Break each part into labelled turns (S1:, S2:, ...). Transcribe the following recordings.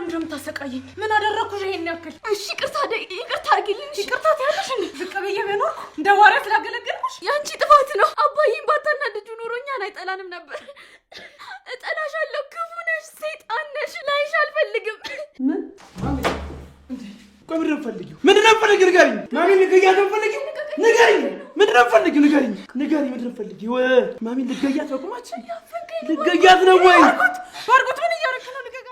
S1: ለምን የምታሰቃየኝ? ምን አደረኩሽ ይሄን ያክል?
S2: እሺ ይቅርታ አድርጊልኝ።
S1: ይቅርታ ትያለሽ እንዴ? ዝቅ ብዬ በኖርኩ እንደ ዋሪያ ስላገለገልኩሽ
S2: ያንቺ ጥፋት ነው። አባዬን ባታናድጁ ኖሮ እኛን አይጠላንም ነበር። እጠላሻለሁ፣ ክፉ ነሽ፣ ሰይጣን ነሽ፣ ላይሽ አልፈልግም።
S3: ምን ማሚ ቆይ ምንድን ነው የምትፈልጊው? ምንድን ነው የምትፈልጊው? ንገሪኝ ማሚ። ልገያት ነው የምትፈልጊው? ንገሪኝ ምንድን ነው የምትፈልጊው? ንገሪኝ ምንድን ነው የምትፈልጊው? ማሚ ልገያት ነው ቁማችን? ልገያት ነው ወይ?
S1: ባርጉት ምን እያደረግሽ ነው? ልገጋ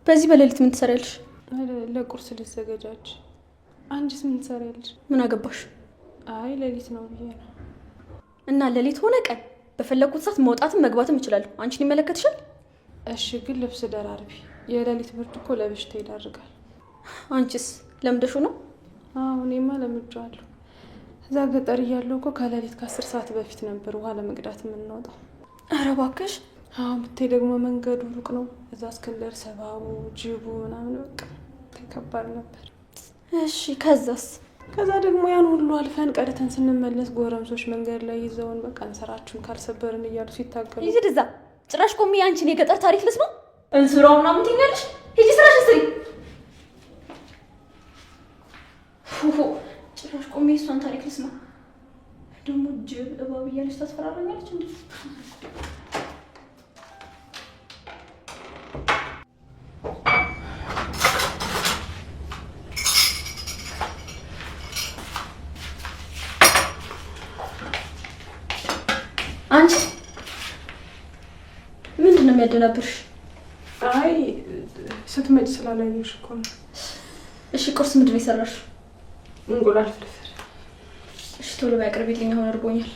S2: በዚህ በሌሊት ምን ትሰሪያለሽ?
S4: ለቁርስ ልዘገጃጅ። አንቺስ ምን ትሰሪያለሽ?
S2: ምን አገባሽ?
S4: አይ ሌሊት ነው ብዬ ነው።
S2: እና ሌሊት ሆነ ቀን በፈለኩት ሰዓት መውጣትም መግባትም እችላለሁ። አንቺን ይመለከትሻል?
S4: እሺ ግን ልብስ ደራርቢ። የሌሊት ብርድ እኮ ለበሽታ ይዳርጋል።
S2: አንቺስ ለምደሹ ነው?
S4: አዎ እኔማ ለምጄዋለሁ። እዛ ገጠር እያለሁ እኮ ከሌሊት ከ10 ሰዓት በፊት ነበር ውሃ ለመቅዳት የምንወጣው።
S2: ኧረ እባክሽ።
S4: አዎ ብታይ ደግሞ መንገዱ ሩቅ ነው። እዛ እስክንደርስ ሰባቡ ጅቡ ምናምን በቃ ከባድ ነበር።
S2: እሺ ከዛስ?
S4: ከዛ ደግሞ ያን ሁሉ አልፈን ቀድተን ስንመለስ ጎረምሶች መንገድ ላይ ይዘውን በቃ እንሰራችሁን ካልሰበርን እያሉ ሲታገሉ
S2: ይሄድ እዛ ጭራሽ ቆሜ አንቺን የገጠር ታሪክ ልስማ? እንስራው ምናምን ትይኛለሽ? ሂጂ ስራሽን ስሪ። ጭራሽ ቆሜ እሷን ታሪክ ልስማ? ደግሞ ጅብ እባብ እያለች ታስፈራራኛለች እንዴ? አንቺ ምንድን ነው የሚያደናብርሽ?
S4: አይ ስትመጭ ስላላየሽ እኮ ነው።
S2: እሺ ቁርስ ምንድን ነው የሰራሽው?
S4: እንቁላል ፍርፍር።
S2: እሺ ቶሎ ባያቀርቢልኝ አሁን እርቦኛል።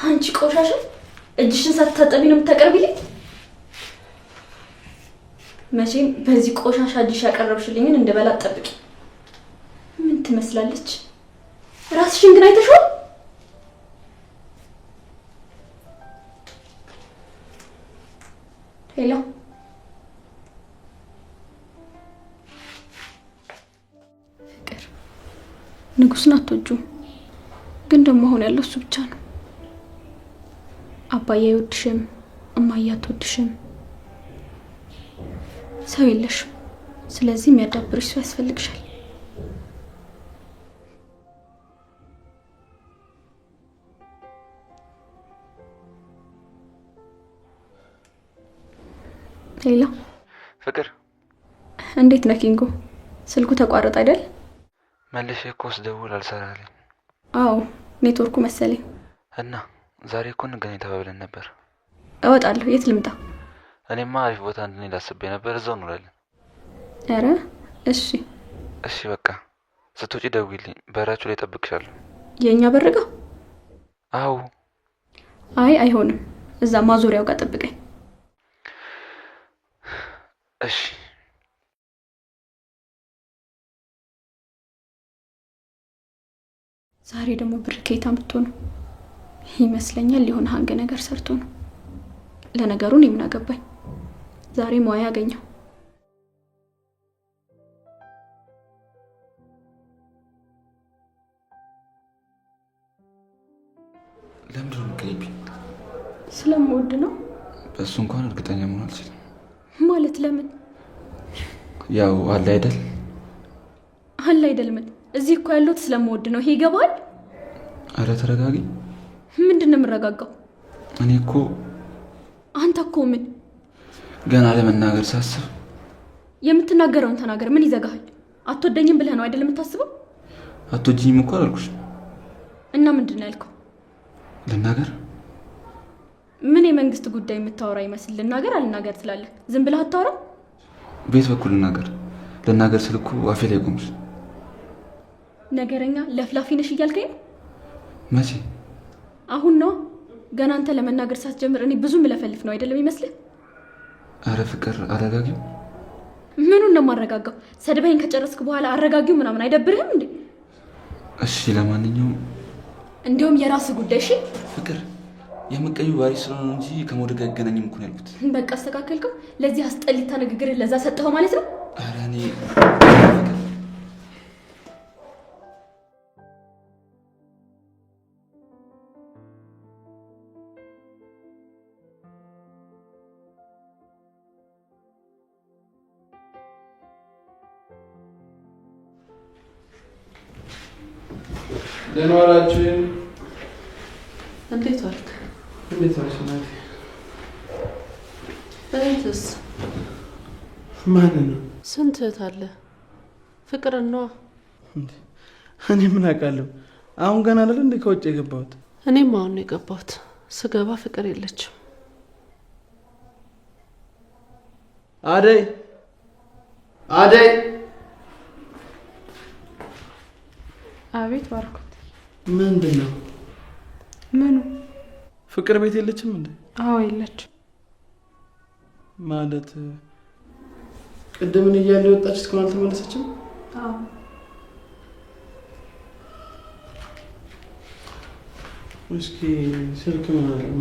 S2: አንቺ ቆሻሻ እጅሽን ሳትታጠቢ ነው የምታቀርቢልኝ? መቼም በዚህ ቆሻሻ እጅሽ ያቀረብሽልኝን እንደበላ አትጠብቂ። ምን ትመስላለች? ራስሽን ግን አይተሽው? ሄሎ ፍቅር፣ ንጉስን አትወጂውም፣ ግን ደግሞ አሁን ያለው እሱ ብቻ ነው። አባዬ አይወድሽም፣ እማዬ አትወድሽም፣ ሰው የለሽም። ስለዚህ የሚያዳብርሽ ሰው ያስፈልግሻል። ሌላ
S5: ፍቅር፣
S2: እንዴት ነህ ኪንጎ? ስልኩ ተቋረጠ አይደል?
S5: መልሼ እኮ ስደውል አልሰራልኝ።
S2: አዎ ኔትወርኩ መሰለኝ።
S5: እና ዛሬ እኮ እንገናኝ ተባብለን ነበር።
S2: እወጣለሁ። የት ልምጣ?
S5: እኔማ አሪፍ ቦታ እንድንሄድ አስቤ ነበር። እዛው እንውላለን።
S2: ኧረ እሺ
S5: እሺ በቃ ስትወጪ ደውይልኝ። በራችሁ ላይ እጠብቅሻለሁ።
S2: የእኛ በርጋ?
S5: አዎ።
S2: አይ አይሆንም፣ እዛ ማዞሪያው ጋር ጠብቀኝ።
S5: እሺ
S2: ዛሬ ደግሞ ብር ከየት አምጥቶ ነው? ይመስለኛል የሆነ ሀንግ ነገር ሰርቶ ነው። ለነገሩ እኔ ምን አገባኝ? ዛሬ ሙያ ያገኘው።
S5: ለምንድን ነው የምትገኝብኝ?
S2: ስለምወድ ነው።
S5: በእሱ እንኳን እርግጠኛ መሆን አልችልም።
S2: ማለት ለምን?
S5: ያው አለ አይደል?
S2: አለ አይደል? ምን? እዚህ እኮ ያለሁት ስለምወድ ነው። ይሄ ይገባል?
S5: አረ ተረጋጊ።
S2: ምንድን ነው የምረጋጋው?
S5: እኔ እኮ
S2: አንተ እኮ ምን
S5: ገና ለመናገር ሳስብ።
S2: የምትናገረውን ተናገር። ምን ይዘጋሃል? አትወደኝም ብለህ ነው አይደል የምታስበው?
S5: አትወጂኝም እኮ አላልኩሽ።
S2: እና ምንድን ነው ያልከው?
S5: ልናገር?
S2: ምን የመንግስት ጉዳይ የምታወራ ይመስል ልናገር አልናገር ትላለህ? ዝም ብለህ አታወራም?
S5: ቤት በኩል ልናገር ስል እኮ አፌ ላይ ቆምሽ።
S2: ነገረኛ ለፍላፊ ነሽ እያልከኝ ነው?
S5: መቼ?
S2: አሁን ነው ገና አንተ ለመናገር ሳትጀምር እኔ ብዙ ምለፈልፍ ነው አይደለም ይመስልህ?
S5: አረ ፍቅር አረጋጊው።
S2: ምኑን ነው ማረጋጋው? ሰድበኝ ከጨረስክ በኋላ አረጋጊው ምናምን አይደብርህም እንዴ?
S5: እሺ ለማንኛውም
S2: እንዲያውም የራስ ጉዳይ። እሺ
S5: ፍቅር የምቀኙ ባሪ ስለሆነ እንጂ ከመውደድ ጋር አይገናኝም እኮ ነው ያልኩት።
S2: በቃ አስተካከልከው። ለዚህ አስጠሊታ ንግግር ለዛ ሰጠኸው ማለት ነው?
S5: ኧረ እኔ
S3: ደህና ዋላችሁ።
S4: እንዴት ዋልክ?
S3: እንዴት ዋልሽ እናቴ?
S4: እህትስ?
S3: ማን ነው?
S4: ስንት እህት አለ? ፍቅርን ነዋ።
S3: እኔ ምን አውቃለሁ? አሁን ገና አይደል እንደ ከውጭ የገባሁት?
S4: እኔም አሁን ነው የገባሁት። ስገባ ፍቅር የለችም።
S3: አደይ አደይ!
S1: አቤት ባርኮት።
S3: ምንድን ነው?
S1: ምኑ?
S3: ፍቅር ቤት የለችም እንዴ?
S1: አዎ የለችም።
S3: ማለት ቅድምን እያለ ወጣች እስካሁን አልተመለሰችም?
S1: አዎ።
S3: እስኪ ስልክ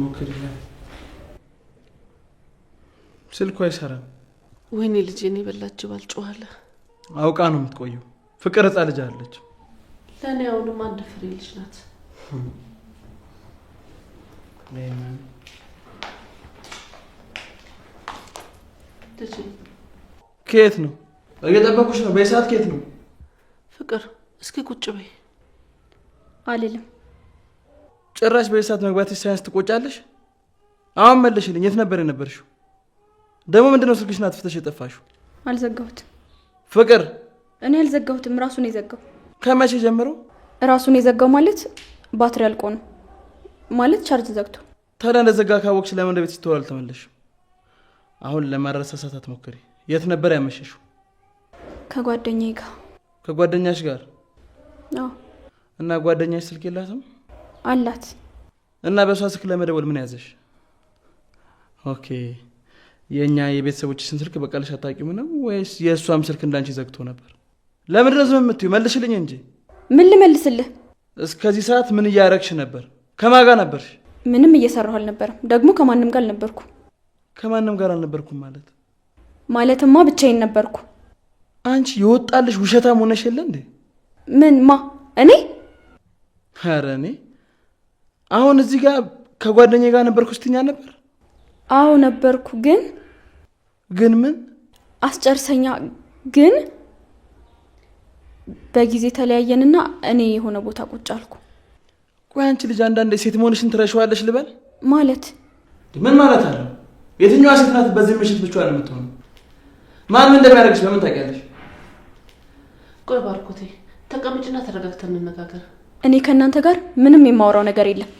S3: ሞክሪላት። ስልኩ አይሰራም።
S4: ወይኔ ልጄ፣ እኔ በላች ባልጮኋለ።
S3: አውቃ ነው የምትቆየው። ፍቅር ህፃን ልጅ አለች።
S4: ለእኔ አሁንም አንድ ፍሬ ልጅ ናት። ልጄ
S3: ከየት ነው? እየጠበኩሽ ነው። በሰዓት ከየት ነው?
S4: ፍቅር እስኪ ቁጭ በይ።
S2: አልልም።
S3: ጭራሽ በሰዓት መግባት ሳያንስ ትቆጫለሽ? አሁን መልሽልኝ። የት ነበር የነበርሽው? ደግሞ ምንድነው ስልክሽን አጥፍተሽ የጠፋሽው?
S2: አልዘጋሁትም።
S3: ፍቅር
S2: እኔ አልዘጋሁትም። ራሱን የዘጋው።
S3: ከመቼ ጀምሮ?
S2: ራሱን የዘጋው ማለት ባትሪ አልቆ ነው ማለት ቻርጅ ዘግቶ።
S3: ታዲያ እንደዘጋ ካወቅሽ ለምን ወደ ቤት ስትወል አልተመለስሽም? አሁን ለማረሳሳት አትሞክሪ። የት ነበር ያመሸሽው?
S2: ከጓደኛዬ ጋር።
S3: ከጓደኛሽ ጋር?
S2: አዎ።
S3: እና ጓደኛሽ ስልክ የላትም?
S2: አላት።
S3: እና በሷ ስልክ ለመደወል ምን ያዘሽ? ኦኬ። የኛ የቤተሰቦችሽን ስልክ በቃልሽ አታውቂም ነው ወይስ የእሷም ስልክ እንዳንቺ ዘግቶ ነበር? ለምንድን ነው ዝም የምትይው? መልሽልኝ እንጂ።
S2: ምን ልመልስልህ?
S3: እስከዚህ ሰዓት ምን እያረግሽ ነበር? ከማን ጋር ነበርሽ?
S2: ምንም እየሰራሁ አልነበረም። ደግሞ ከማንም ጋር አልነበርኩ።
S3: ከማንም ጋር አልነበርኩም ማለት?
S2: ማለትማ ብቻዬን ነበርኩ።
S3: አንቺ የወጣልሽ ውሸታም ሆነሽ የለ እንዴ?
S2: ምን እኔ?
S3: ኧረ እኔ አሁን እዚህ ጋር ከጓደኛዬ ጋር ነበርኩ ስትኛ ነበር?
S2: አዎ ነበርኩ። ግን
S3: ምን?
S2: አስጨርሰኛ። ግን በጊዜ ተለያየንና እኔ የሆነ ቦታ ቁጭ አልኩ።
S3: ቆይ አንቺ ልጅ አንዳንዴ ሴት መሆንሽን ትረሺዋለሽ ልበል?
S2: ማለት
S3: ምን ማለት አለው? የትኛዋ ሴት ናት በዚህ ምሽት ብቻዋን የምትሆነው? ማን ምን እንደሚያደርግሽ በምን ታውቂያለሽ?
S4: ቆይ ባርኮቴ ተቀምጭና ተረጋግተን እንነጋገር።
S2: እኔ ከእናንተ ጋር ምንም የማወራው ነገር የለም።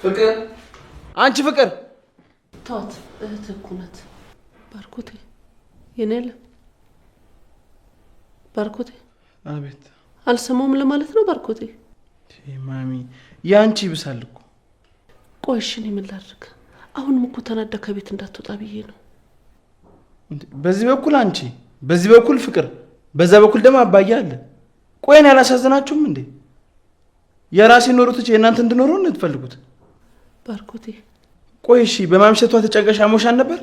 S3: ፍቅር፣ አንቺ ፍቅር!
S4: ተዋት፣ እህትህ እኮ ናት። ባርኮቴ የኔ ያለ ባርኮቴ።
S3: አቤት።
S4: አልሰማውም ለማለት ነው ባርኮቴ?
S3: ማሚ ያንቺ ይብሳል እኮ።
S4: ቆይ እሺ እኔ ምን ላድርግ? አሁንም እኮ ተናዳ ከቤት እንዳትወጣ ብዬ ነው።
S3: በዚህ በኩል አንቺ፣ በዚህ በኩል ፍቅር፣ በዛ በኩል ደግሞ አባዬ አለ። ቆይን ያላሳዘናችሁም እንዴ? የራሴ ኖሩት የእናንተ እንድኖሩ ነው የምትፈልጉት?
S4: ባርኮቴ
S3: ቆይ እሺ በማምሸቷ ተጨንቀሽ አሞሻል ነበር?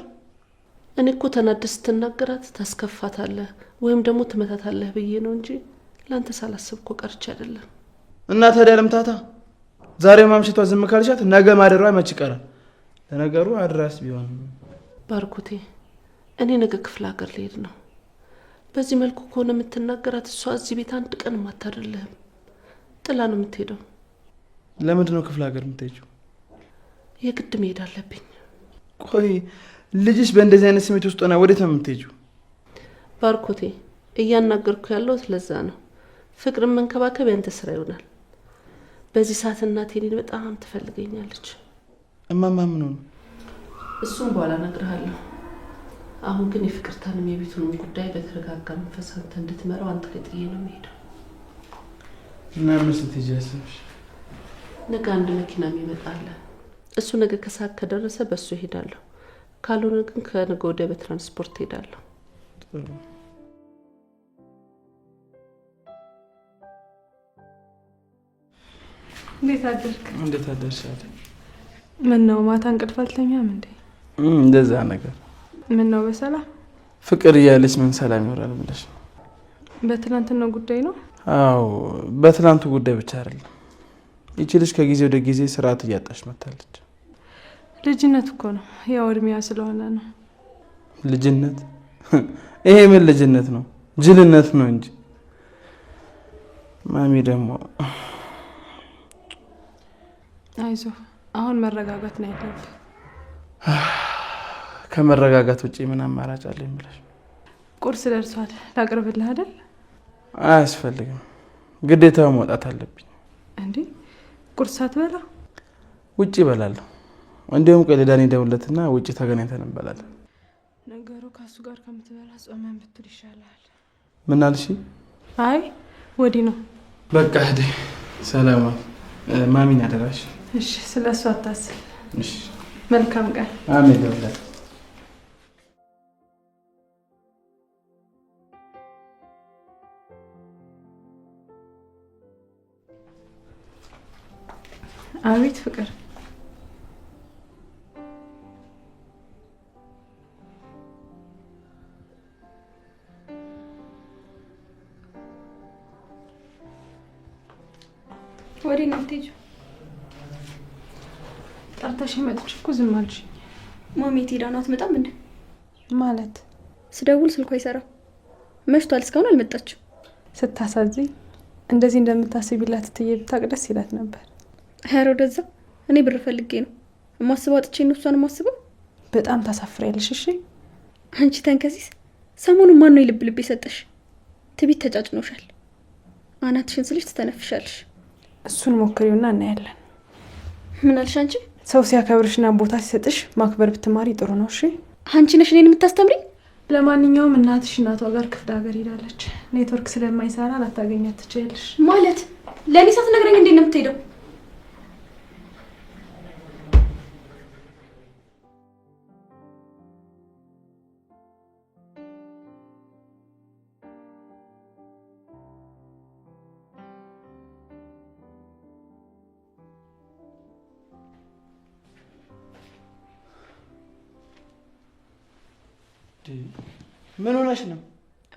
S4: እኔ እኮ ተናደ ስትናገራት ታስከፋታለህ ወይም ደግሞ ትመታታለህ ብዬ ነው እንጂ ለአንተ ሳላስብ እኮ ቀርቼ አይደለም። እና ታዲያ ልምታታ? ዛሬ ማምሸቷ ዝም ካልሻት ነገ ማደሯ መች ይቀራል? ለነገሩ አድራስ ቢሆን። ባርኮቴ እኔ ነገ ክፍለ ሀገር ልሄድ ነው። በዚህ መልኩ ከሆነ የምትናገራት እሷ እዚህ ቤት አንድ ቀን ማታደርልህም። ጥላ ነው የምትሄደው። ለምንድን ነው ክፍለ ሀገር የምትሄጂው? የግድ መሄድ አለብኝ። ቆይ ልጅሽ በእንደዚህ አይነት ስሜት ውስጥ ሆና ወዴት ነው የምትሄጂው? ባርኮቴ እያናገርኩ ያለሁት ለዛ ነው። ፍቅርን መንከባከብ ያንተ ስራ ይሆናል። በዚህ ሰዓት እናቴ እኔን በጣም ትፈልገኛለች። እማማ ምን ሆነ? እሱም በኋላ እነግርሃለሁ። አሁን ግን የፍቅርታንም የቤቱንም ጉዳይ በተረጋጋ መንፈስ አንተ እንድትመራው አንተ ላይ ጥዬ ነው የምሄደው። እና ምን ስትሄጂ አሰብሽ? ነገ አንድ መኪና ይመጣል። እሱ ነገ ከሰዓት ከደረሰ በሱ እሄዳለሁ። ካልሆነ ግን ከነገ ወዲያ በትራንስፖርት ሄዳለሁ።
S1: እንዴት አደርክ?
S3: እንዴት አደርሽ?
S1: ምን ነው ማታ እንቅልፍ አልተኛም እንዴ?
S3: እንደዛ ነገር።
S1: ምን ነው በሰላም
S3: ፍቅር እያለች ምን ሰላም ይኖራል ብለሽ?
S1: በትናንትናው ጉዳይ ነው?
S3: አዎ በትናንቱ ጉዳይ ብቻ አይደለም። ይቺ ልጅ ከጊዜ ወደ ጊዜ ስርዓት እያጣች መታለች።
S1: ልጅነት እኮ ነው፣ ያው እድሜያ ስለሆነ ነው።
S3: ልጅነት? ይሄ ምን ልጅነት ነው? ጅልነት ነው እንጂ። ማሚ ደግሞ
S1: አይዞህ፣ አሁን መረጋጋት ነው ያለብህ።
S3: ከመረጋጋት ውጪ ምን አማራጭ አለ ብለሽ?
S1: ቁርስ ደርሷል፣ ላቅርብልህ አይደል?
S3: አያስፈልግም፣ ግዴታው መውጣት አለብኝ።
S1: እንዴ ቁርስ አትበላ?
S3: ውጪ እበላለሁ። እንዲሁም ቀለዳኒ ደውለትና ውጪ ተገናኝተን እንበላለን።
S1: ነገሩ ካሱ ጋር ከምትበላ ጾመን ብትል ይሻላል።
S3: ምን አልሽ?
S1: አይ ወዲህ ነው።
S3: በቃ ሄደ። ሰላም ማሚን አደራሽ።
S1: እሺ፣ ስለሱ አታስብ።
S3: እሺ፣
S1: መልካም ቀን።
S3: አሜን። ደውላት።
S1: አቤት ፍቅር።
S2: ወዴት ነው የምትሄጂው?
S1: ጠርተሽ መጥቼ እኮ ዝም አልሽኝ።
S2: ማሚ የት ሄዳ ነው? አትመጣም እንዴ?
S1: ማለት
S2: ስደውል ስልኳ አይሰራም። መሽቷል፣ እስካሁን አልመጣችም።
S1: ስታሳዝኝ። እንደዚህ እንደምታስቢላት ትዬ ብታውቅ ደስ ይላት ነበር።
S2: ኧረ ወደዛ። እኔ ብር ፈልጌ ነው የማስበው፣ አጥቼ ነው እሷን የማስበው።
S1: በጣም ታሳፍሪያለሽ። እሺ
S2: አንቺ ተንከሲስ፣ ሰሞኑን ማን ነው የልብ ልብ የሰጠሽ? ትቢት ተጫጭኖሻል። አናትሽን ስልሽ ትተነፍሻለሽ።
S1: እሱን ሞክሪውና እናያለን።
S2: ምን አልሽ አንቺ?
S1: ሰው ሲያከብርሽና ቦታ ሲሰጥሽ ማክበር ብትማሪ ጥሩ ነው። እሺ
S2: አንቺ ነሽ እኔን የምታስተምሪኝ?
S1: ለማንኛውም እናትሽ እናቷ ጋር ክፍለ ሀገር ሄዳለች። ኔትወርክ ስለማይሰራ ላታገኛት ትችያለሽ።
S2: ማለት ለእኔ ሳትነግረኝ እንዴት ነው የምትሄደው?
S3: ምን ሆነሽ ነው?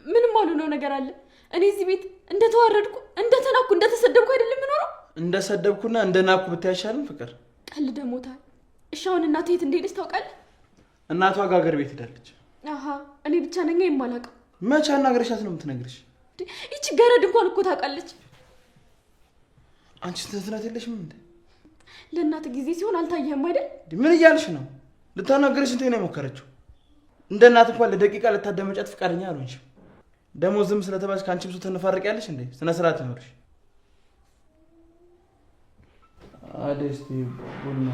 S2: ምንም አልሆነው ነገር አለ። እኔ እዚህ ቤት እንደተዋረድኩ፣ እንደተናኩ፣ እንደተሰደብኩ አይደለም የምኖረው።
S3: እንደሰደብኩና እንደናኩ ብታይሻልን ፍቅር።
S2: ቀልድ ደሞታል። እሺ አሁን እናቴ የት እንደሄደች ታውቃለህ?
S3: እናቷ ጋር ሀገር ቤት ሄዳለች።
S2: አሃ እኔ ብቻ ነኝ የማላውቀው።
S3: መቼ አናግረሻት ነው የምትነግርሽ?
S2: ይቺ ገረድ እንኳን እኮ ታውቃለች።
S3: አንቺ ትዝናት የለሽም እንዴ?
S2: ለእናት ጊዜ ሲሆን አልታየህም አይደል?
S3: ምን እያልሽ ነው? ልታናግርሽ እንዴ ነው የሞከረችው? እንደ እናት እንኳን ለደቂቃ ልታደመጫት ፍቃደኛ አልሆንሽም። ደግሞ ዝም ስለተባልሽ ከአንቺ ብዙ ትንፋርቂያለሽ እንዴ? ስነ ስርዓት ይኖርሽ። አደስቲ ቡና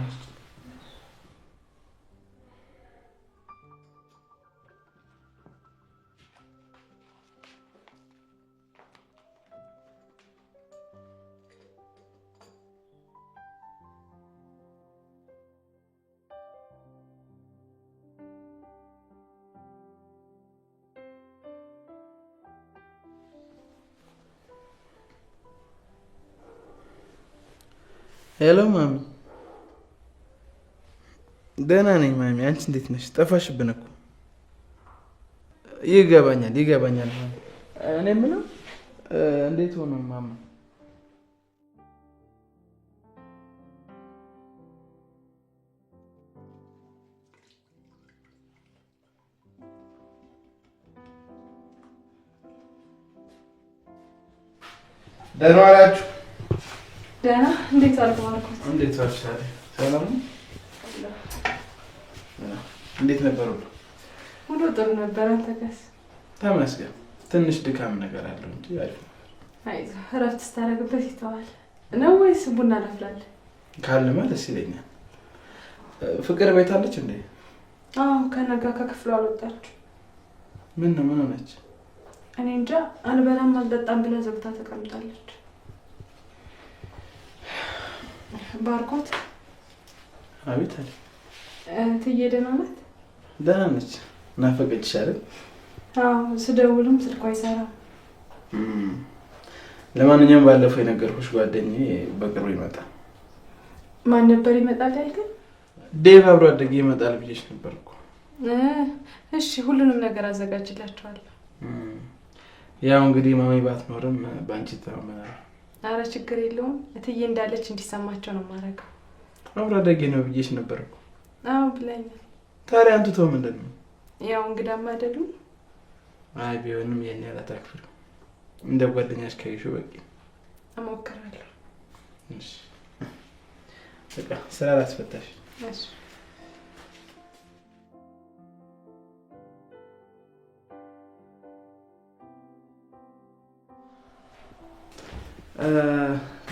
S3: ሄሎ ማሚ። ደህና ነኝ ማሚ፣ አንቺ እንዴት ነሽ? ጠፋሽብን እኮ። ይገባኛል። እኔ የምለው እንዴት ሆኖ ማማ? ደህና ዋላችሁ?
S1: ደህና። እንዴት አልኩ አልኩት።
S3: እንዴት ዋልሻለ? ሰላም ነው? እንዴት ነበር?
S1: ሁሉ ጥሩ ነበር። አንተስ?
S3: ተመስገን። ትንሽ ድካም ነገር አለው እንጂ አሪፍ ነው።
S1: አይዞህ፣ እረፍት ስታደርግበት ይተዋል ነው ወይስ ቡና ላፍላለህ?
S3: ካለማ ደስ ይለኛል። ፍቅር ቤት አለች እንዴ?
S1: አዎ፣ ከነጋ ከክፍሉ አልወጣችም።
S3: ምን ነው? ምን ሆነች?
S1: እኔ እንጃ። አልበላም አልጠጣም ብላ ዘግታ ተቀምጣለች። ባርኮት።
S3: አቤት አለ።
S1: ትዬ ደህና ናት?
S3: ደህና ነች። ናፈቀችሽ አይደል?
S1: አዎ ስደውልም ስልኳ አይሰራም።
S3: ለማንኛውም ባለፈው የነገርኩሽ ጓደኛዬ በቅርቡ ይመጣል።
S1: ማን ነበር ይመጣል ያልከኝ?
S3: ዴቭ አብሮ አደጌ ይመጣል ብዬሽ ነበር እኮ።
S1: እሺ ሁሉንም ነገር አዘጋጅላችኋለሁ።
S3: ያው እንግዲህ ማሚ ባትኖርም ባንቺ ተማመናለሁ።
S1: አረ ችግር የለውም። እትዬ እንዳለች እንዲሰማቸው ነው ማረጋው።
S3: አብሮ አደጌ ነው ብዬሽ ነበር እኮ።
S1: አዎ ብለኛል።
S3: ታዲያ አንቱ ተው ምንድን ነው?
S1: ያው እንግዳማ አይደሉም።
S3: አይ ቢሆንም የኔ አላታክፍሩ። እንደ ጓደኛሽ ከይሽው በቂ።
S1: እሞክራለሁ።
S3: እሺ በቃ ስራ ላስፈታሽ።
S1: እሺ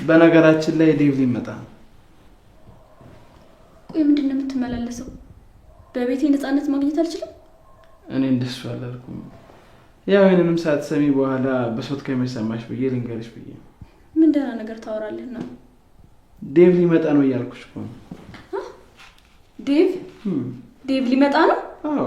S3: በነገራችን ላይ ዴቭ ሊመጣ ነው።
S2: ቆይ ምንድን ነው የምትመላለሰው? በቤቴ ነፃነት ማግኘት አልችልም?
S3: እኔ እንደሱ አላልኩም። ያው ይሄንንም ሳትሰሚ በኋላ በሶት ከመሰማሽ ብዬ ልንገርሽ ብዬ።
S2: ምን ደህና ነገር ታወራለህ ነው?
S3: ዴቭ ሊመጣ ነው እያልኩሽ እኮ ነው።
S2: ዴቭ ሊመጣ ነው?
S3: አዎ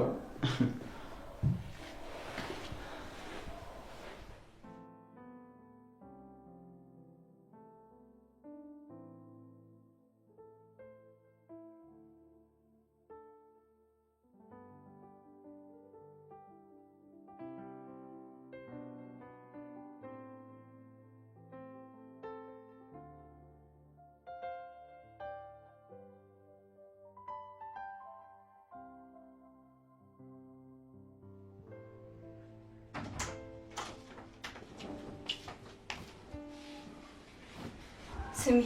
S2: ስሚ፣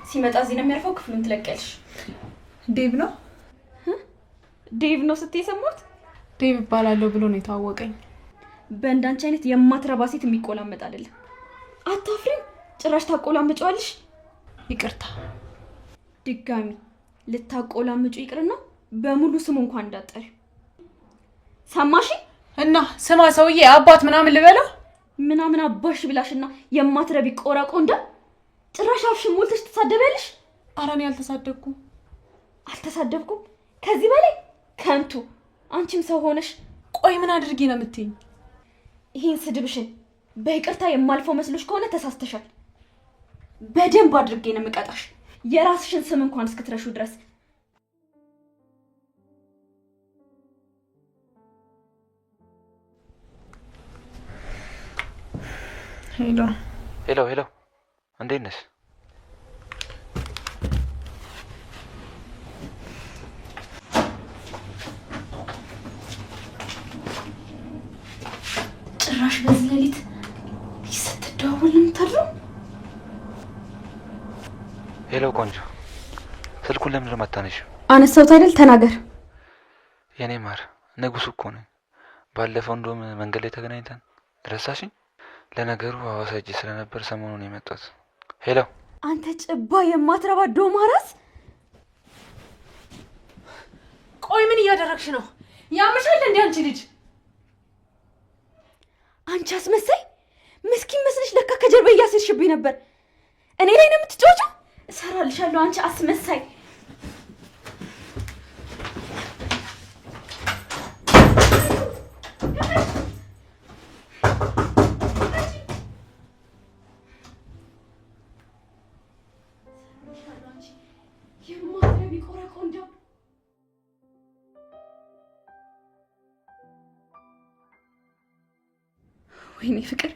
S2: ሲመጣ እዚህ ነው የሚያርፈው። ክፍሉን ትለቀልሽ።
S1: ዴቭ ነው?
S2: ዴቭ ነው ስትይ ሰማሁት።
S1: ዴቭ እባላለሁ ብሎ ነው የተዋወቀኝ።
S2: በእንዳንቺ አይነት የማትረባ ሴት የሚቆላመጥ አይደለም። አታፍሪም? ጭራሽ ታቆላምጫዋለሽ።
S1: ይቅርታ።
S2: ድጋሚ ልታቆላምጩ ይቅርና በሙሉ ስሙ እንኳን እንዳጠሪ። ሰማሽ?
S1: እና ስማ ሰውዬ አባት ምናምን ልበለው?
S2: ምናምን አባሽ ብላሽና የማትረቢ ቆራቆ እንደ ጭራሽ አፍሽን ሞልተሽ ትሳደቢያለሽ።
S1: ኧረ እኔ አልተሳደብኩም።
S2: አልተሳደብኩም? ከዚህ በላይ ከንቱ። አንቺም ሰው ሆነሽ።
S1: ቆይ ምን አድርጌ ነው የምትይኝ?
S2: ይሄን ስድብሽን በይቅርታ የማልፈው መስሎሽ ከሆነ ተሳስተሻል። በደንብ አድርጌ ነው የምቀጣሽ፣ የራስሽን ስም እንኳን እስክትረሹ ድረስ።
S1: ሄሎ
S5: ሄሎ ሄሎ፣ እንዴት ነሽ?
S2: ጭራሽ በዚህ ሌሊት ስትደዋወል ነው የምታድረው?
S5: ሄሎ ቆንጆ፣ ስልኩን ለምን ለማታነሽ?
S2: አነሳሁት አይደል? ተናገር።
S5: የኔ ማር ንጉሱ እኮ ነኝ። ባለፈው እንደውም መንገድ ላይ ተገናኝተን ረሳሽኝ? ለነገሩ ሐዋሳ ሂጄ ስለነበር ሰሞኑን የመጣሁት። ሄሎ
S2: አንተ ጭባ የማትረባ ዶማራስ!
S1: ቆይ ምን እያደረግሽ ነው? ያምሻል እንዴ አንቺ ልጅ?
S2: አንቺ አስመሳይ ምስኪን መስልሽ ለካ ከጀርባ እያስሽብኝ ነበር። እኔ ላይ ነው የምትጫወቺው? እሰራልሻለሁ አንቺ አስመሳይ። ወይኔ ፍቅር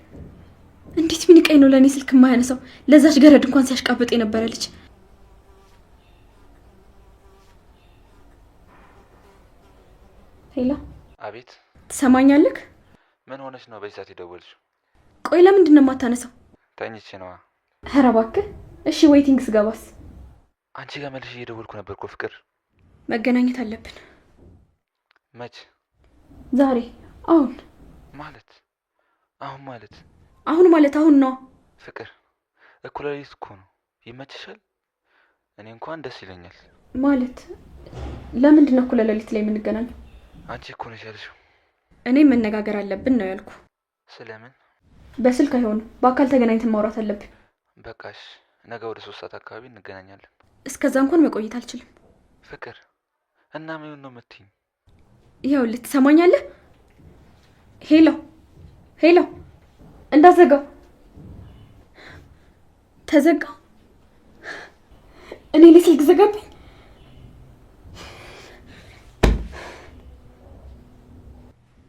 S2: እንዴት ቢንቀኝ ነው ለኔ ስልክ የማያነሳው? ለዛች ገረድ እንኳን ሲያሽቃብጥ የነበረ ልጅ። ሄላ።
S5: አቤት።
S2: ትሰማኛለህ?
S5: ምን ሆነሽ ነው በዚህ ሰዓት የደወልሽው?
S2: ቆይ ለምንድን ነው የማታነሳው?
S5: ተኝቼ ነዋ።
S2: ኧረ እባክህ። እሺ ዌይቲንግ ስገባስ?
S5: አንቺ ጋር መልሼ እየደወልኩ ነበር እኮ ፍቅር።
S2: መገናኘት አለብን።
S5: መች?
S2: ዛሬ። አሁን
S5: ማለት? አሁን ማለት?
S2: አሁን ማለት አሁን ነው
S5: ፍቅር። እኩለ ሌሊት እኮ ነው። ይመችሻል? እኔ እንኳን ደስ ይለኛል።
S2: ማለት ለምንድን ነው እኩለ ሌሊት ላይ የምንገናኘው?
S5: አንቺ እኮ ነሽ ያልሽው።
S2: እኔ መነጋገር አለብን ነው ያልኩ።
S5: ስለምን?
S2: በስልክ አይሆንም፣ በአካል ተገናኝተን ማውራት አለብን።
S5: በቃሽ፣ ነገ ወደ 3 ሰዓት አካባቢ እንገናኛለን።
S2: እስከዛ እንኳን መቆየት አልችልም።
S5: ፍቅር እና ምን ነው የምትይኝ?
S2: ይኸው ልትሰማኛለህ? ሄሎ ሄሎ፣ እንዳዘጋው ተዘጋ። እኔ ላይ ስልክ ዘጋብኝ።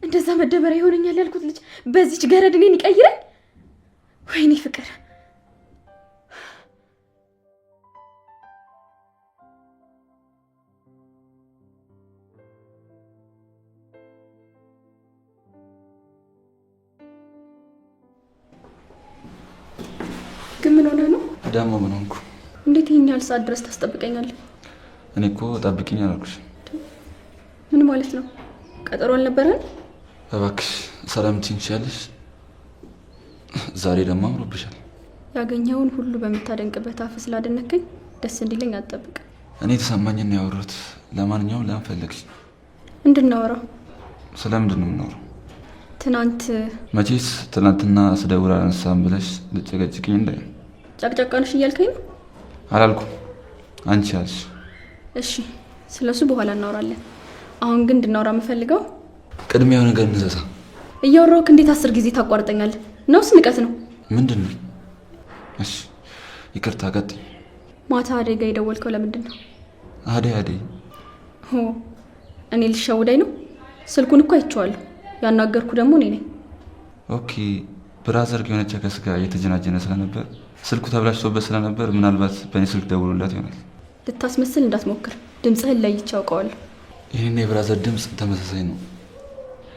S2: እንደዛ መደበሪያ ይሆነኛል ያልኩት ልጅ በዚች ገረድ እኔን ይቀይረኝ? ወይኔ ፍቅር! ግን ምን ሆነህ ነው?
S5: ደግሞ ምን ሆንኩ?
S2: እንዴት ይህን ያህል ሰዓት ድረስ ታስጠብቀኛለህ?
S5: እኔ እኮ ጠብቂኝ አላልኩሽ?
S2: ምን ማለት ነው? ቀጠሮ አልነበረን?
S5: እባክሽ ሰላም ትንቻለሽ። ዛሬ ደግሞ አምሮብሻል።
S2: ያገኘውን ሁሉ በምታደንቅበት አፍ ስላደነከኝ ደስ እንዲለኝ አትጠብቅ።
S5: እኔ የተሰማኝን ነው ያወራሁት። ለማንኛውም ለምን ፈለግሽ?
S2: እንድናወራው።
S5: ስለምንድን ነው የምናወራው?
S2: ትናንት
S5: መቼስ ትናንትና ስደውል አላነሳም ብለሽ ልጨቀጭቅኝ እንዳይ።
S2: ጨቅጨቃንሽ እያልከኝ ነው?
S5: አላልኩም፣ አንቺ አልሽ።
S2: እሺ ስለሱ በኋላ እናወራለን። አሁን ግን እንድናወራ የምፈልገው
S5: ቅድሚያው ነገር እንዘዛ።
S2: እያወራሁክ እንዴት 10 ጊዜ ታቋርጠኛለህ? ነውስ ንቀት ነው?
S5: ምንድን ነው? እሺ ይቅርታ፣ ቀጥይ።
S2: ማታ አደይ ጋ የደወልከው ለምንድን ነው?
S5: አደይ
S2: ሆ እኔ ልሸውዳኝ ነው? ስልኩን እኮ አይቼዋለሁ። ያናገርኩ ደግሞ እኔ ነኝ።
S5: ኦኬ፣ ብራዘር የሆነች ከስ ጋር እየተጀናጀነ ስለነበር ስልኩ ተብላሽቶበት ስለነበር ምናልባት በእኔ ስልክ ደውሎላት ይሆናል።
S2: ልታስመስል እንዳትሞክር፣ ድምፅህን ለይቼ አውቀዋለሁ።
S5: ይህኔ የብራዘር ድምፅ ተመሳሳይ ነው።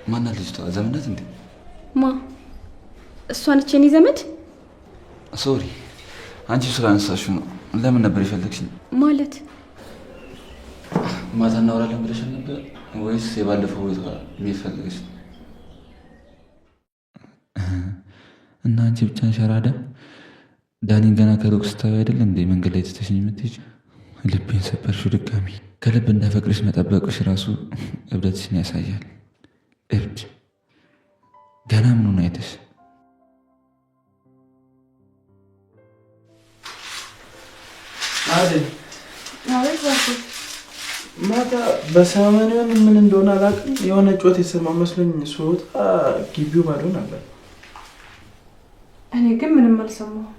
S5: ማና ልጅቷ ዘመናት እንዴ?
S2: ማ? እሷ ነች የኔ ዘመድ?
S5: ሶሪ፣ አንቺ ስላነሳሽው ነው። ለምን ነበር የፈለግሽኝ?
S2: ማለት
S5: ማታ እናወራለን ብለሽ ነበር ወይስ የባለፈው ቦታ የሚፈልግሽ? እና አንቺ ብቻን ሸራዳ ዳኒን ገና ከሩቅ ስታዩ አይደል እንዴ መንገድ ላይ ትተሽኝ የምትሄጂው? ልቤን ሰበርሽው። ድጋሚ ከልብ እንዳፈቅርሽ መጠበቅሽ ራሱ እብደትሽን ያሳያል። እብድ ገና ምኑን አይተሽ?
S3: አይደል ማታ በሰማንያን ምን እንደሆነ አላውቅም፣ የሆነ ጮት የሰማ መስሎኝ ስወጣ ግቢው ባዶ ነበር።
S1: እኔ ግን ምንም አልሰማሁም።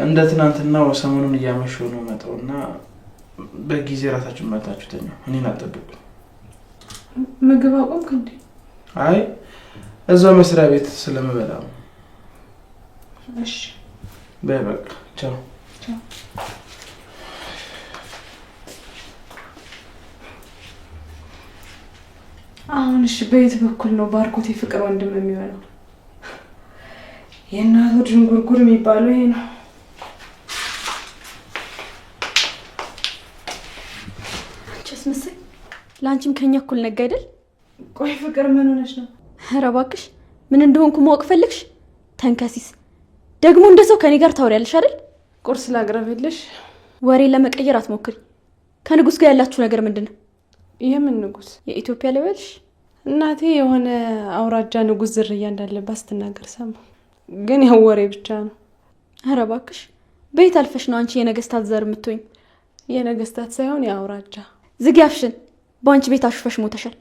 S3: እንደ ትናንትናው ሰሞኑን እያመሸሁ ነው መጣውና በጊዜ ራሳችሁን መታችሁ ተኛ። እኔን አልጠብቁ።
S1: ምግብ አቆምክ እንዴ?
S3: አይ እዛው መስሪያ ቤት ስለምበላ ነው።
S1: እሺ
S3: በቃ ቻው
S1: ቻው። አሁን እሺ፣ በየት በኩል ነው ባርኮት የፍቅር ወንድም የሚሆነው? የእናቱ ድንጉርጉር የሚባለው ይሄ ነው።
S2: አንቺስ ምስል ለአንቺም ከኛ እኩል ነጋ አይደል?
S1: ቆይ ፍቅር ምን ሆነሽ ነው?
S2: ኧረ እባክሽ ምን እንደሆንኩ ማወቅ ፈልግሽ? ተንከሲስ ደግሞ እንደ ሰው ከኔ ጋር ታወሪያለሽ አይደል?
S1: ቁርስ ላቅርብልሽ?
S2: ወሬ ለመቀየር አትሞክሪ። ከንጉስ ጋር ያላችሁ ነገር ምንድን ነው?
S1: የምን ንጉስ?
S2: የኢትዮጵያ ልበልሽ?
S1: እናቴ የሆነ አውራጃ ንጉስ ዝርያ እንዳለባት ስትናገር ሰማሁ። ግን ያው ወሬ ብቻ ነው።
S2: ኧረ እባክሽ በየት አልፈሽ ነው አንቺ የነገስታት ዘር የምትሆኝ?
S1: የነገስታት ሳይሆን የአውራጃ።
S2: ዝጊ አፍሽን። በአንቺ ቤት አሽፈሽ ሞተሻል።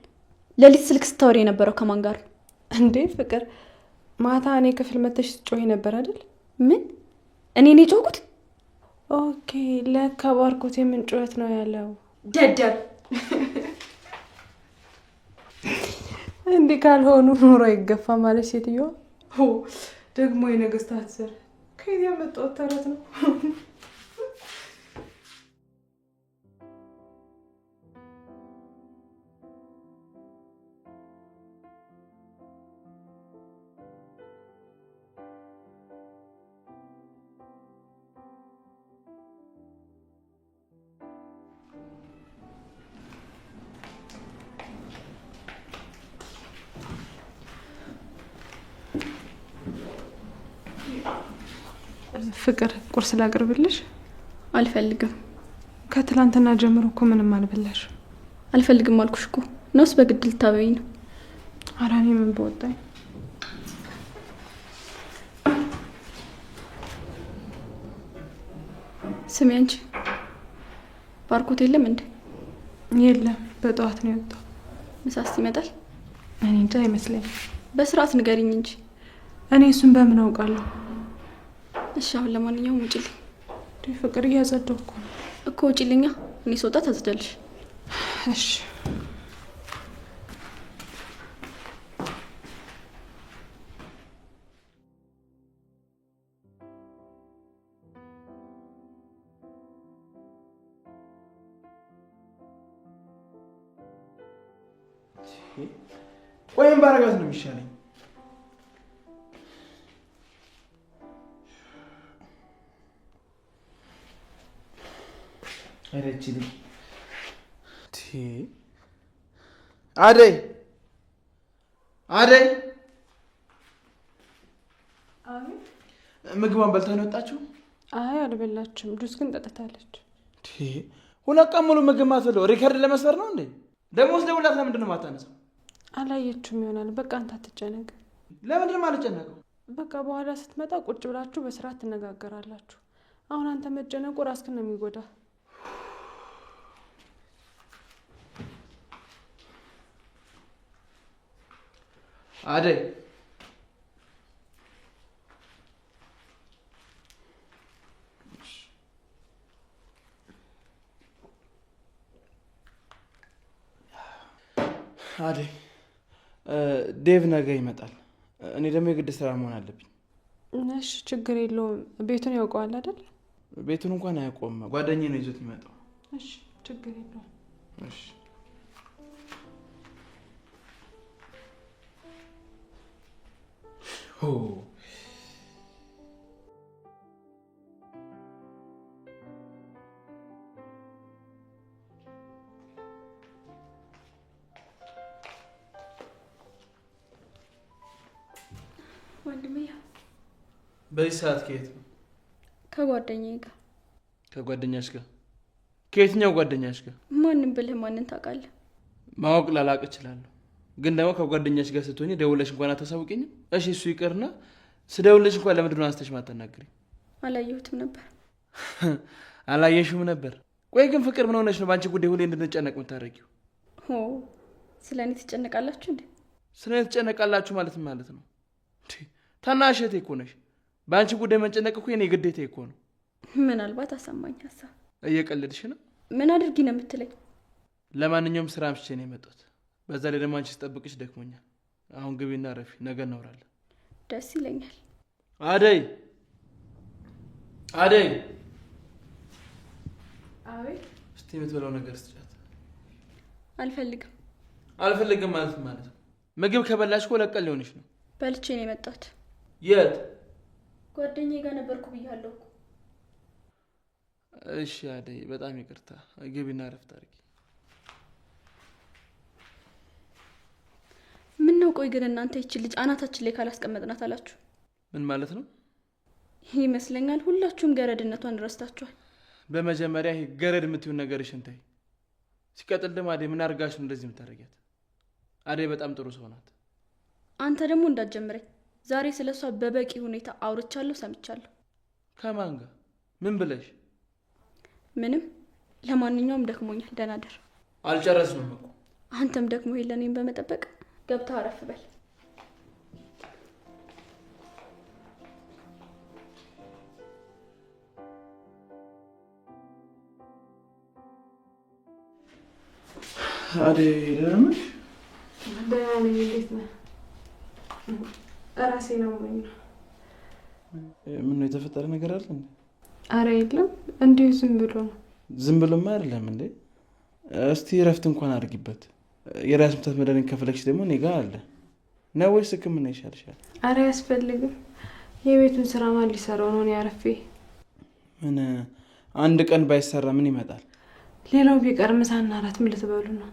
S2: ሌሊት ስልክ ስታወሪ የነበረው ከማን ጋር ነው?
S1: እንዴ ፍቅር፣ ማታ እኔ ክፍል መተሽ ስትጮሂ ነበር አይደል?
S2: ምን? እኔ ነኝ የጮህኩት?
S1: ኦኬ፣ ለካ ባርኮት የምን ጩኸት ነው ያለው?
S2: ደደብ።
S1: እንዲህ ካልሆኑ ኑሮ ይገፋ ማለት ሴትዮዋ። ደግሞ የነገስታት ዘር ከየት ያመጣው ተረት ነው? ፍቅር ቁርስ ላቅርብልሽ?
S2: አልፈልግም።
S1: ከትላንትና ጀምሮ እኮ ምንም አልበላሽ።
S2: አልፈልግም አልኩሽ እኮ። ነውስ በግድ ልታበይኝ ነው?
S1: ኧረ እኔ ምን በወጣኝ።
S2: ስሚ አንቺ ባርኮት የለም እንዴ?
S1: የለም፣ በጠዋት ነው የወጣው።
S2: ምሳስ ይመጣል?
S1: እኔ እንጃ አይመስለኝም።
S2: በስርዓት ንገሪኝ እንጂ።
S1: እኔ እሱን በምን አውቃለሁ?
S2: እሺ አሁን ለማንኛውም ውጪልኝ።
S1: ፍቅር እያጸዳሁ
S2: እኮ ውጪልኛ። እኔ ስወጣ ታጽዳለሽ።
S1: እሺ
S3: ወይም ባረጋት ነው የሚሻለኝ። አይደችልኝ አደይ አደይ ምግቧን በልታ ነው የወጣችው?
S1: አይ አልበላችም፣ ጁስ ግን ጠጥታለች።
S3: ሁለት ቀን ሙሉ ምግብ ማትበለው ሪከርድ ለመስበር ነው እንዴ? ደግሞ ስደውላት ለምንድን ነው የማታነሳው?
S1: አላየችም ይሆናል። በቃ አንተ አትጨነቅ።
S3: ለምንድን ነው የማልጨነቀው?
S1: በቃ በኋላ ስትመጣ ቁጭ ብላችሁ በስርዓት ትነጋገራላችሁ። አሁን አንተ መጨነቁ ራስህን ነው የሚጎዳ።
S3: አደይ አደይ ዴቭ ነገ ይመጣል። እኔ ደግሞ የግድ ስራ መሆን አለብኝ።
S1: እሺ ችግር የለውም። ቤቱን ያውቀዋል አይደል?
S3: ቤቱን እንኳን አያውቀውም። ጓደኛዬ ነው ይዞት የሚመጣው።
S1: እሺ ችግር የለውም።
S3: እሺ
S2: ወንድሜ
S3: በዚህ ሰዓት ከየት ነው?
S2: ከጓደኛዬ ጋር።
S3: ከጓደኛሽ ጋር? ከየትኛው ጓደኛሽ ጋር?
S2: ማንም ብልህ ማንን ታውቃለህ?
S3: ማወቅ ላላቅ እችላለሁ፣ ግን ደግሞ ከጓደኛሽ ጋር ስትሆኚ ደውለሽ እንኳን አታሳውቂኝም? እሺ እሱ ይቅርና ስደውልሽ እንኳን ለምንድን ነው አንስተሽ ማታናግሪኝ?
S2: አላየሁትም ነበር።
S3: አላየሽውም ነበር? ቆይ ግን ፍቅር ምን ሆነሽ ነው በአንቺ ጉዳይ ሁሌ እንድንጨነቅ የምታደርጊው?
S2: ስለ እኔ ትጨነቃላችሁ እንዴ?
S3: ስለ እኔ ትጨነቃላችሁ ማለት ነው? ታናሽ እህቴ እኮ ነሽ። በአንቺ ጉዳይ መጨነቅ እኮ የኔ ግዴታ እኮ ነው።
S2: ምናልባት አሳማኝ ሀሳብ።
S3: እየቀለድሽ ነው?
S2: ምን አድርጊ ነው የምትለኝ?
S3: ለማንኛውም ስራ አምሽቼ ነው የመጣሁት። በዛ ላይ ደግሞ አንቺ ስጠብቅሽ ደክሞኛል። አሁን ግቢና ረፊ፣ ነገ እናወራለን።
S2: ደስ ይለኛል።
S3: አደይ አደይ፣
S1: አይ
S3: እስቲ የምትበላው ነገር ስጫት።
S2: አልፈልግም።
S3: አልፈልግም ማለት ነው? ምግብ ከበላሽ እኮ ለቀል ሊሆንሽ ነው።
S2: በልቼ ነው የመጣሁት።
S3: የት?
S2: ጓደኛዬ ጋር ነበርኩ ብያለሁ እኮ።
S3: እሺ አደይ፣ በጣም ይቅርታ። ግቢና ረፍት አድርጊ።
S2: ምን ነው? ቆይ ግን እናንተ ይቺ ልጅ አናታችን ላይ ካላስቀመጥናት አላችሁ?
S3: ምን ማለት ነው?
S2: ይመስለኛል ሁላችሁም ገረድነቷን ረስታችኋል።
S3: በመጀመሪያ ይሄ ገረድ የምትይውን ነገርሽን ተይ። ሲቀጥል ደግሞ አደይ ምን አድርጋሽ ነው እንደዚህ የምታደርጊያት? አደይ በጣም ጥሩ ሰው ናት።
S2: አንተ ደግሞ እንዳትጀምረኝ። ዛሬ ስለሷ በበቂ ሁኔታ አውርቻለሁ፣ ሰምቻለሁ።
S3: ከማን ጋር? ምን ብለሽ?
S2: ምንም። ለማንኛውም ደክሞኛል፣ ደህና ደር።
S3: አልጨረስንም እኮ።
S2: አንተም ደግሞ የለኔም በመጠበቅ ገብተህ አረፍ በል።
S3: አደይ ደህና ነሽ?
S1: ደህና ነኝ። እንዴት ነህ? እራሴ ነው ወይ ነው?
S3: ምን ነው የተፈጠረ ነገር አለ እንዴ?
S1: አረ የለም፣ እንዲሁ ዝም ብሎ ነው።
S3: ዝም ብሎማ አይደለም እንዴ? እስቲ እረፍት እንኳን አድርጊበት። የራስ ምታት መድኃኒት ከፈለግሽ ደግሞ እኔ ጋር አለ ነው ወይስ ሕክምና ይሻልሻል?
S1: አረ አያስፈልግም። የቤቱን ስራ ማን ሊሰራው ነው? እኔ አረፌ።
S3: ምን አንድ ቀን ባይሰራ ምን ይመጣል?
S1: ሌላው ቢቀር ምሳና እራት ምን ልትበሉ ነው?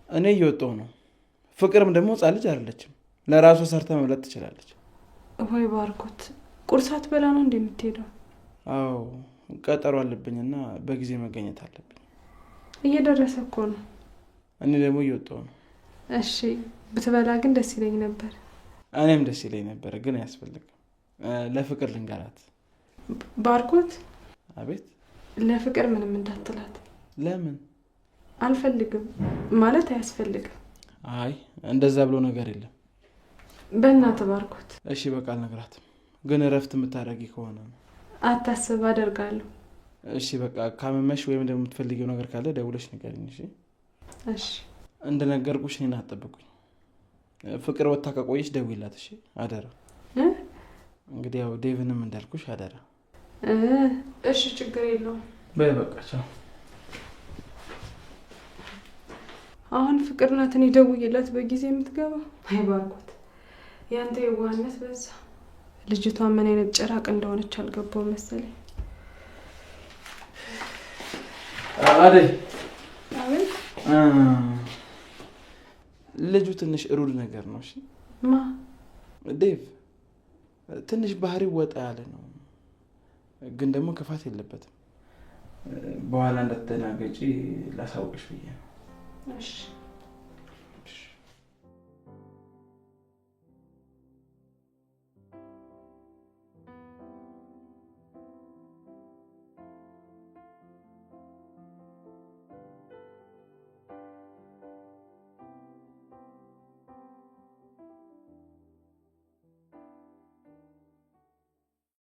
S3: እኔ እየወጣሁ ነው። ፍቅርም ደግሞ ሕፃን ልጅ አይደለችም፣ ለራሷ ሰርታ መብላት ትችላለች።
S1: ወይ ባርኮት፣ ቁርሳት በላ ነው እንደምትሄደው?
S3: አዎ ቀጠሮ አለብኝና በጊዜ መገኘት አለብኝ።
S1: እየደረሰ እኮ ነው።
S3: እኔ ደግሞ እየወጣሁ ነው።
S1: እሺ ብትበላ ግን ደስ ይለኝ ነበር።
S3: እኔም ደስ ይለኝ ነበር፣ ግን አያስፈልግም። ለፍቅር ልንገራት።
S1: ባርኮት።
S3: አቤት።
S1: ለፍቅር ምንም እንዳትላት።
S3: ለምን?
S1: አልፈልግም ማለት አያስፈልግም።
S3: አይ እንደዛ ብሎ ነገር የለም።
S1: በእናትህ ባርኮት።
S3: እሺ በቃ አልነግራትም፣ ግን እረፍት የምታደርጊ ከሆነ ነው።
S1: አታስብ፣ አደርጋለሁ።
S3: እሺ በቃ ካመመሽ ወይም ደግሞ የምትፈልጊው ነገር ካለ ደውለሽ ንገሪኝ። እሺ
S1: እሺ።
S3: እንደነገርኩሽ እኔን አትጠብቁኝ። ፍቅር ወጥታ ከቆየች ደውይላት። እሺ አደራ። እንግዲህ ያው ዴቭንም እንዳልኩሽ አደራ።
S1: እሺ ችግር የለውም።
S3: በይ በቃ ቻው።
S1: አሁን ፍቅር ናት እኔ ደውዬላት በጊዜ የምትገባ? አይ ባርኮት፣ ያንተ የዋህነት በዛ። ልጅቷ ምን አይነት ጭራቅ እንደሆነች አልገባው መሰለኝ።
S3: አደይ
S1: አቤት።
S3: ልጁ ትንሽ ሩድ ነገር ነው። እሺ
S1: ማ?
S3: ዴቭ ትንሽ ባህሪው ወጣ ያለ ነው፣ ግን ደግሞ ክፋት የለበትም። በኋላ እንዳትደናገጪ ላሳውቅሽ ብዬ ነው።
S1: እሺ